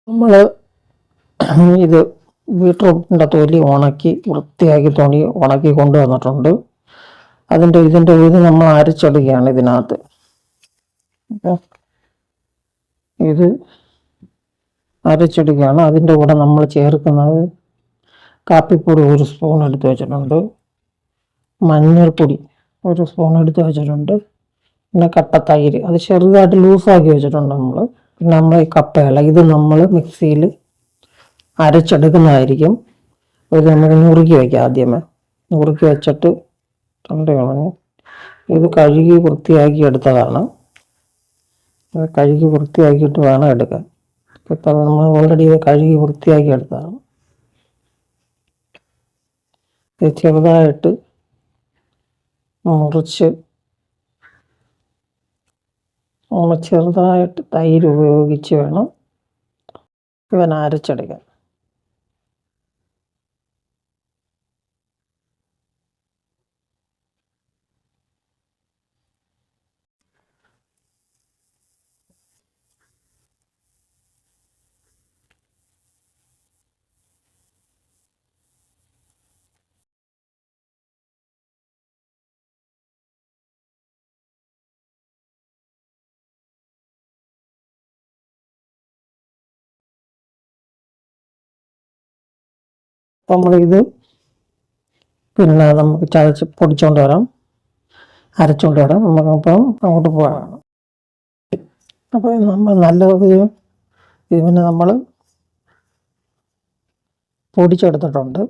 നമ്മൾ ഇത് ബീട്രൂട്ടിൻ്റെ തൊലി ഉണക്കി വൃത്തിയാക്കി ഉണക്കി കൊണ്ടുവന്നിട്ടുണ്ട്. ഇതിൻ്റെ ഇത് നമ്മൾ അരച്ചെടുക്കുകയാണ് ഇതിനകത്ത്. ഇത് അരച്ചെടുക്കുകയാണ്. അതിൻ്റെ കൂടെ നമ്മൾ ചേർക്കുന്നത് കാപ്പിപ്പൊടി 1 സ്പൂൺ എടുത്ത് വെച്ചിട്ടുണ്ട്, മഞ്ഞൾപ്പൊടി 1 സ്പൂൺ എടുത്ത് വെച്ചിട്ടുണ്ട്, പിന്നെ കട്ട തൈര് അത് ചെറുതായിട്ട് ലൂസാക്കി വെച്ചിട്ടുണ്ട് നമ്മൾ. പിന്നെ നമ്മൾ ഈ കപ്പയില ഇത് നമ്മൾ മിക്സിയിൽ അരച്ചെടുക്കുന്നതായിരിക്കും. ഇത് നമുക്ക് നുറുക്കി വയ്ക്കാം. ആദ്യമേ നുറുക്കി വെച്ചിട്ട് തൊണ്ട കളഞ്ഞ് ഇത് കഴുകി വൃത്തിയാക്കി എടുത്തതാണ്. ഇത് കഴുകി വൃത്തിയാക്കിയിട്ട് വേണം എടുക്കാൻ. ഇപ്പം നമ്മൾ ഓൾറെഡി ഇത് കഴുകി വൃത്തിയാക്കി എടുത്തതാണ്. ഇത് ചെറുതായിട്ട് മുറിച്ച് ചെറുതായിട്ട് തൈര് ഉപയോഗിച്ച് വേണം ഇവൻ അരച്ചെടുക്കാൻ. നമ്മളിത് പിന്നെ നമുക്ക് ചതച്ച് പൊടിച്ചുകൊണ്ട് വരാം, അരച്ചുകൊണ്ട് വരാം. നമുക്കപ്പം അങ്ങോട്ട് പോകാം. അപ്പോൾ നമ്മൾ ഇതിനെ നമ്മൾ പൊടിച്ചെടുത്തിട്ടുണ്ട്.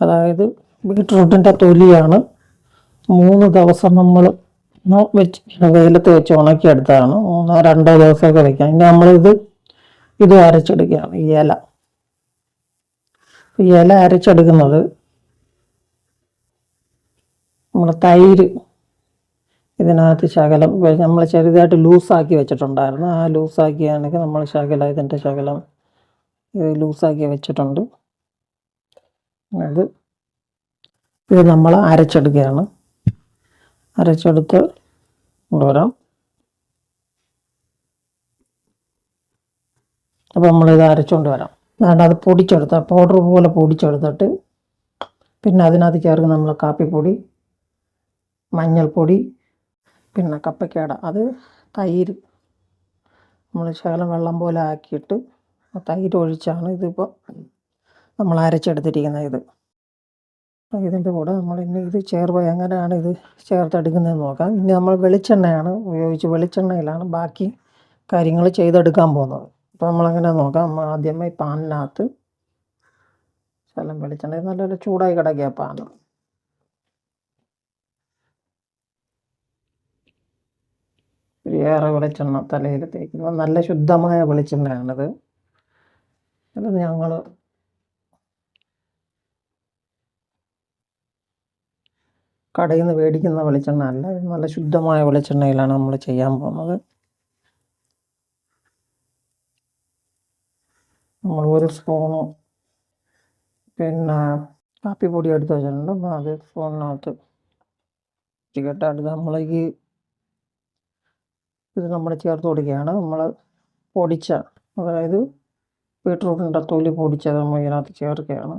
അതായത് ബീട്രൂട്ടിൻ്റെ തൊലിയാണ് 3 ദിവസം നമ്മൾ വെയിലത്ത് വെച്ച് ഉണക്കിയെടുത്തതാണ്. 1-2 ദിവസമൊക്കെ വയ്ക്കാം. ഇനി ഇത് അരച്ചെടുക്കുകയാണ്. ഈ ഇല അരച്ചെടുക്കുന്നത് നമ്മൾ തൈര് ഇതിനകത്ത് ശകലം നമ്മൾ ചെറുതായിട്ട് ലൂസാക്കി വെച്ചിട്ടുണ്ടായിരുന്നു. ആ ലൂസാക്കിയാണെങ്കിൽ നമ്മൾ ഇതിൻ്റെ ശകലം ലൂസാക്കി വെച്ചിട്ടുണ്ട്. ഇത് നമ്മൾ അരച്ചെടുക്കുകയാണ്. അരച്ചെടുത്ത് കൊണ്ടുവരാം. അപ്പോൾ നമ്മളിത് അരച്ചുകൊണ്ട് വരാം. അത് പൊടിച്ചെടുത്ത പൗഡർ പോലെ പൊടിച്ചെടുത്തിട്ട് പിന്നെ അതിനകത്ത് ചേർക്കുന്ന നമ്മൾ കാപ്പിപ്പൊടി, മഞ്ഞൾപ്പൊടി, പിന്നെ കപ്പക്കേട, അത് തൈര് നമ്മൾ ശകലം വെള്ളം പോലെ ആക്കിയിട്ട് തൈര് ഒഴിച്ചാണ് ഇതിപ്പോൾ നമ്മൾ അരച്ചെടുത്തിരിക്കുന്നത്. ഇതിൻ്റെ കൂടെ നമ്മൾ ഇനി ഇത് എങ്ങനെയാണ് ഇത് ചേർത്തെടുക്കുന്നതെന്ന് നോക്കാം. ഇനി നമ്മൾ വെളിച്ചെണ്ണയാണ് വെളിച്ചെണ്ണയിലാണ് ബാക്കി കാര്യങ്ങൾ ചെയ്തെടുക്കാൻ പോകുന്നത്. അപ്പോൾ നമ്മളങ്ങനെ നോക്കാം. നമ്മൾ ആദ്യമേ പാനിനകത്ത് ശകലം വെളിച്ചെണ്ണ നല്ലൊരു ചൂടായി കിടക്കുക പാൻ. ഏറെ വെളിച്ചെണ്ണ തലയിൽ തേക്കുന്നത് നല്ല ശുദ്ധമായ വെളിച്ചെണ്ണയാണിത്. ഇത് ഞങ്ങൾ കടയിൽ നിന്ന് മേടിക്കുന്ന വെളിച്ചെണ്ണ അല്ല, നല്ല ശുദ്ധമായ വെളിച്ചെണ്ണയിലാണ് നമ്മൾ ചെയ്യാൻ പോകുന്നത്. നമ്മൾ 1 സ്പൂണ് പിന്നെ കാപ്പിപ്പൊടി എടുത്ത് വെച്ചിട്ടുണ്ട്. അപ്പോൾ അത് സ്പൂണിനകത്ത് നമ്മൾ ഇത് നമ്മൾ ചേർത്ത് കൊടുക്കുകയാണ്. നമ്മൾ പൊടിച്ച, അതായത് ബീട്രൂട്ടിൻ്റെ തൊലി പൊടിച്ചത് നമ്മൾ ഇതിനകത്ത് ചേർക്കുകയാണ്.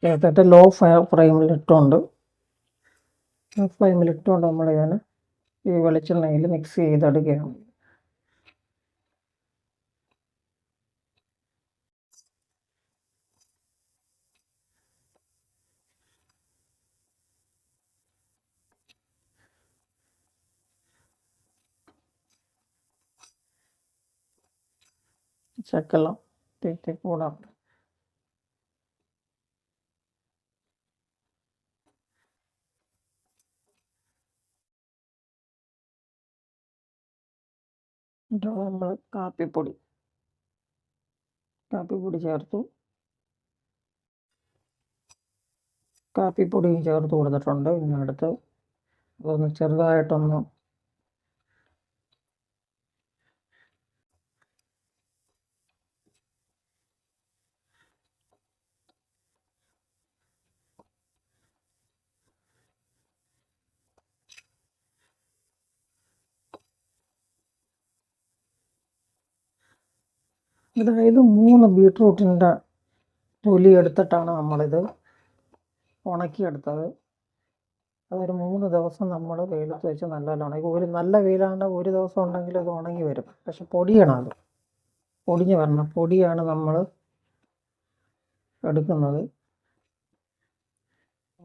ചേർത്തിട്ട് ലോ ഫ്ലെയിമിലിട്ടുകൊണ്ട് നമ്മൾ ഇതിനെ ഈ വെളിച്ചെണ്ണയിൽ മിക്സ് ചെയ്തെടുക്കുകയാണ്. ശകലം തീറ്റി കൂടാം. നമ്മൾ കാപ്പിപ്പൊടി ചേർത്തു. കാപ്പിപ്പൊടിയും ചേർത്ത് കൊടുത്തിട്ടുണ്ട്. ഇനി അടുത്ത് അതൊന്ന് ചെറുതായിട്ടൊന്ന് അതായത് 3 ബീട്രൂട്ടിൻ്റെ തൊലി എടുത്തിട്ടാണ് നമ്മളിത് ഉണക്കിയെടുത്തത്. അതൊരു 3 ദിവസം നമ്മൾ വെയിലത്ത് വെച്ച് നല്ലപോലെ ഉണക്കി. ഒരു നല്ല വെയിലാണെങ്കിൽ ഒരു ദിവസം ഉണ്ടെങ്കിൽ ഇത് ഉണങ്ങി വരും. പക്ഷെ പൊടിയണം, അത് പൊടിഞ്ഞ് വരണം. പൊടിയാണ് നമ്മൾ എടുക്കുന്നത്.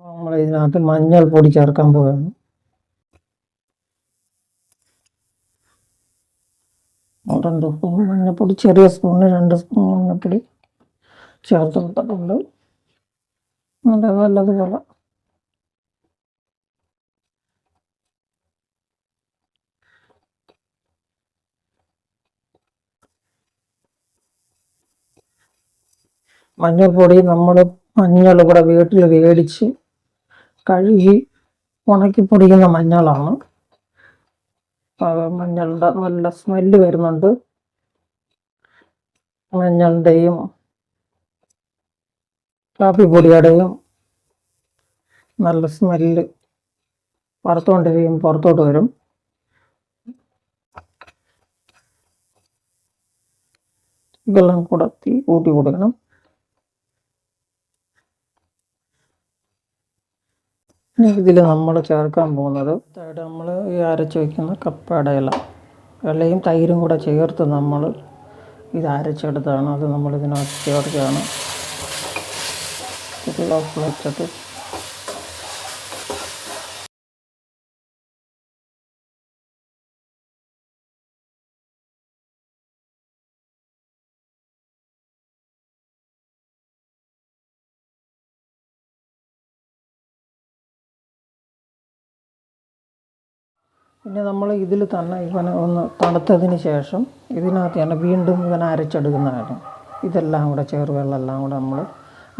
നമ്മൾ ഇതിനകത്ത് മഞ്ഞൾപ്പൊടി ചേർക്കാൻ പോവുകയാണ്. രണ്ട് സ്പൂൺ മഞ്ഞൾപ്പൊടി, ചെറിയ സ്പൂണിന് 2 സ്പൂൺ മഞ്ഞൾപ്പൊടി ചേർത്ത് കൊടുത്തിട്ടുണ്ട്. നല്ലതുപോലെ മഞ്ഞൾപ്പൊടി നമ്മൾ മഞ്ഞൾ ഇവിടെ വീട്ടിൽ മേടിച്ച് കഴുകി ഉണക്കി പൊടിക്കുന്ന മഞ്ഞളാണ്. മഞ്ഞളുടെ നല്ല സ്മെല്ല് വരുന്നുണ്ട്. മഞ്ഞളുടെയും കാപ്പിപ്പൊടിയുടെയും നല്ല സ്മെല്ല് വറുത്തുകൊണ്ടിരിക്കും പുറത്തോട്ട് വരും. ഇതെല്ലാം കൂടെ തീ കൂട്ടി കൊടുക്കണം. ഇതിൽ നമ്മൾ ചേർക്കാൻ പോകുന്നത് നമ്മൾ ഈ അരച്ച് വയ്ക്കുന്ന കപ്പയുടെ ഇലയും തൈരും കൂടെ ചേർത്ത് നമ്മൾ ഇത് അരച്ചെടുത്താണ്. അത് നമ്മൾ ഇതിനകത്ത് ചേർക്കുകയാണ്. വെച്ചിട്ട് പിന്നെ നമ്മൾ ഇതിൽ തന്നെ ഇവനെ ഒന്ന് തണുത്തതിന് ശേഷം ഇതിനകത്ത് തന്നെ വീണ്ടും ഇവനെ അരച്ചെടുക്കുന്നതാണ്. ഇതെല്ലാം കൂടെ ചേർവെള്ളമെല്ലാം കൂടെ നമ്മൾ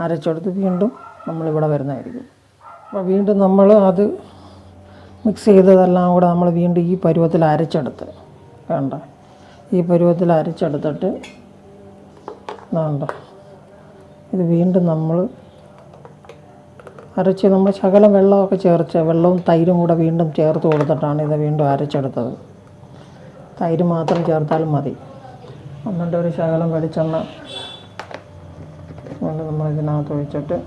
അരച്ചെടുത്ത് വീണ്ടും നമ്മളിവിടെ വരുന്നതായിരിക്കും. അപ്പോൾ വീണ്ടും നമ്മൾ അത് മിക്സ് ചെയ്തതെല്ലാം കൂടെ നമ്മൾ വീണ്ടും ഈ പരുവത്തിൽ അരച്ചെടുത്ത് വേണ്ട ഈ പരുവത്തിൽ അരച്ചെടുത്തിട്ട് വേണ്ട ഇത് വീണ്ടും നമ്മൾ അരച്ച് നമ്മൾ ശകലം വെള്ളമൊക്കെ ചേർത്ത് വെള്ളവും തൈരും കൂടെ വീണ്ടും ചേർത്ത് കൊടുത്തിട്ടാണ് ഇത് വീണ്ടും അരച്ചെടുത്തത്. തൈര് മാത്രം ചേർത്താലും മതി. എന്നിട്ട് ഒരു ശകലം വെളിച്ചെണ്ണ കൊണ്ട് നമ്മൾ ഇതിനകത്ത് ഒഴിച്ചിട്ട്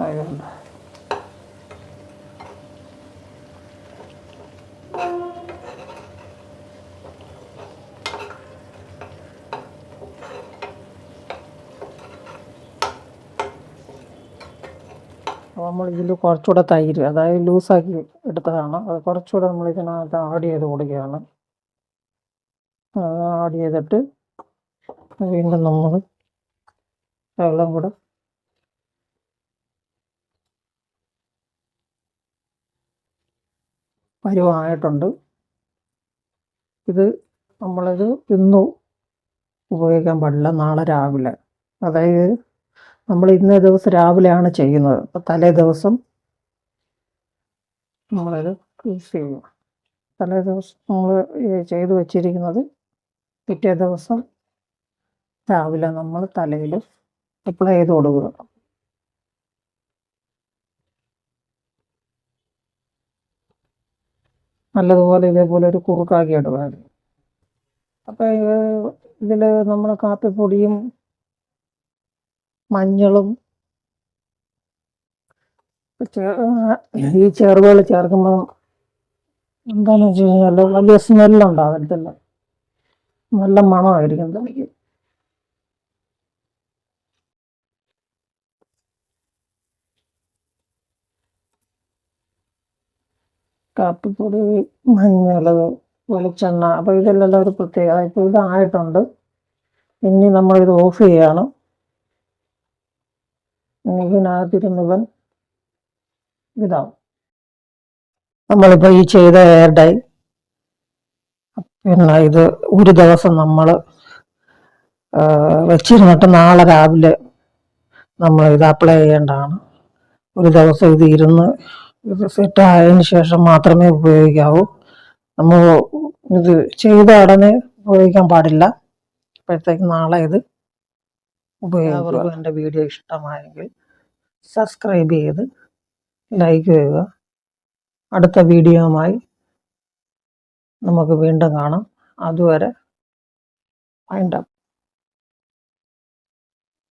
ആയതുകൊണ്ട് നമ്മൾ ഇതിൽ കുറച്ചുകൂടെ തൈര്, അതായത് ലൂസാക്കി എടുത്തതാണ്, അത് കുറച്ചുകൂടെ നമ്മൾ ഇതിനകത്ത് ആഡ് ചെയ്ത് കൊടുക്കുകയാണ്. ആഡ് ചെയ്തിട്ട് വീണ്ടും നമ്മൾ വെള്ളം കൂടെ പരുവമായിട്ടുണ്ട്. ഇത് നമ്മളിത് ഇന്ന് ഉപയോഗിക്കാൻ പാടില്ല, നാളെ രാവിലെ. അതായത് നമ്മൾ ഇന്നേ ദിവസം രാവിലെയാണ് ചെയ്യുന്നത്. അപ്പോൾ തലേ ദിവസം നമ്മളിത് യൂസ് ചെയ്യും. തലേ ദിവസം നമ്മൾ ചെയ്ത് വച്ചിരിക്കുന്നത് പിറ്റേ ദിവസം രാവിലെ നമ്മൾ തലയിൽ അപ്ലൈ ചെയ്ത് കൊടുക്കുക. നല്ലതുപോലെ ഇതേപോലെ ഒരു കുറുക്കാക്കി ഇടുക. അപ്പോൾ ഇതിൽ നമ്മൾ കാപ്പിപ്പൊടിയും മഞ്ഞളും ഈ ചേർവകൾ ചേർക്കുമ്പോൾ എന്താണെന്ന് വെച്ച് കഴിഞ്ഞാൽ വലിയ സ്മെല്ലുണ്ടാകത്തില്ല, നല്ല മണമായിരിക്കും തനിക്ക്. കാപ്പിപ്പൊടി, മഞ്ഞൾ, വെളിച്ചെണ്ണ, അപ്പോൾ ഇതെല്ലാം ഒരു പ്രത്യേകത. ഇപ്പോൾ ഇതായിട്ടുണ്ട്. ഇനി നമ്മളിത് ഓഫ് ചെയ്യാണ്. ഇതിനകത്തിരുന്ന് ഇതാവും. നമ്മളിപ്പോൾ ഈ ചെയ്ത ഹെയർ ഡൈ പിന്നെ ഇത് ഒരു ദിവസം നമ്മൾ വെച്ചിരുന്നിട്ട് നാളെ രാവിലെ നമ്മൾ ഇത് അപ്ലൈ ചെയ്യേണ്ടതാണ്. ഒരു ദിവസം ഇത് ഇരുന്ന് ഇത് സെറ്റ് ആയതിനു ശേഷം മാത്രമേ ഉപയോഗിക്കാവൂ. നമ്മൾ ഇത് ചെയ്ത ഉടനെ ഉപയോഗിക്കാൻ പാടില്ല. അപ്പോഴത്തേക്ക് നാളെ ഇത് ഉപയോഗിക്കുക. എൻ്റെ വീഡിയോ ഇഷ്ടമായെങ്കിൽ സബ്സ്ക്രൈബ് ചെയ്ത് ലൈക്ക് ചെയ്യുക. അടുത്ത വീഡിയോയുമായി നമുക്ക് വീണ്ടും കാണാം. അതുവരെ വൈൻഡ് അപ്പ്.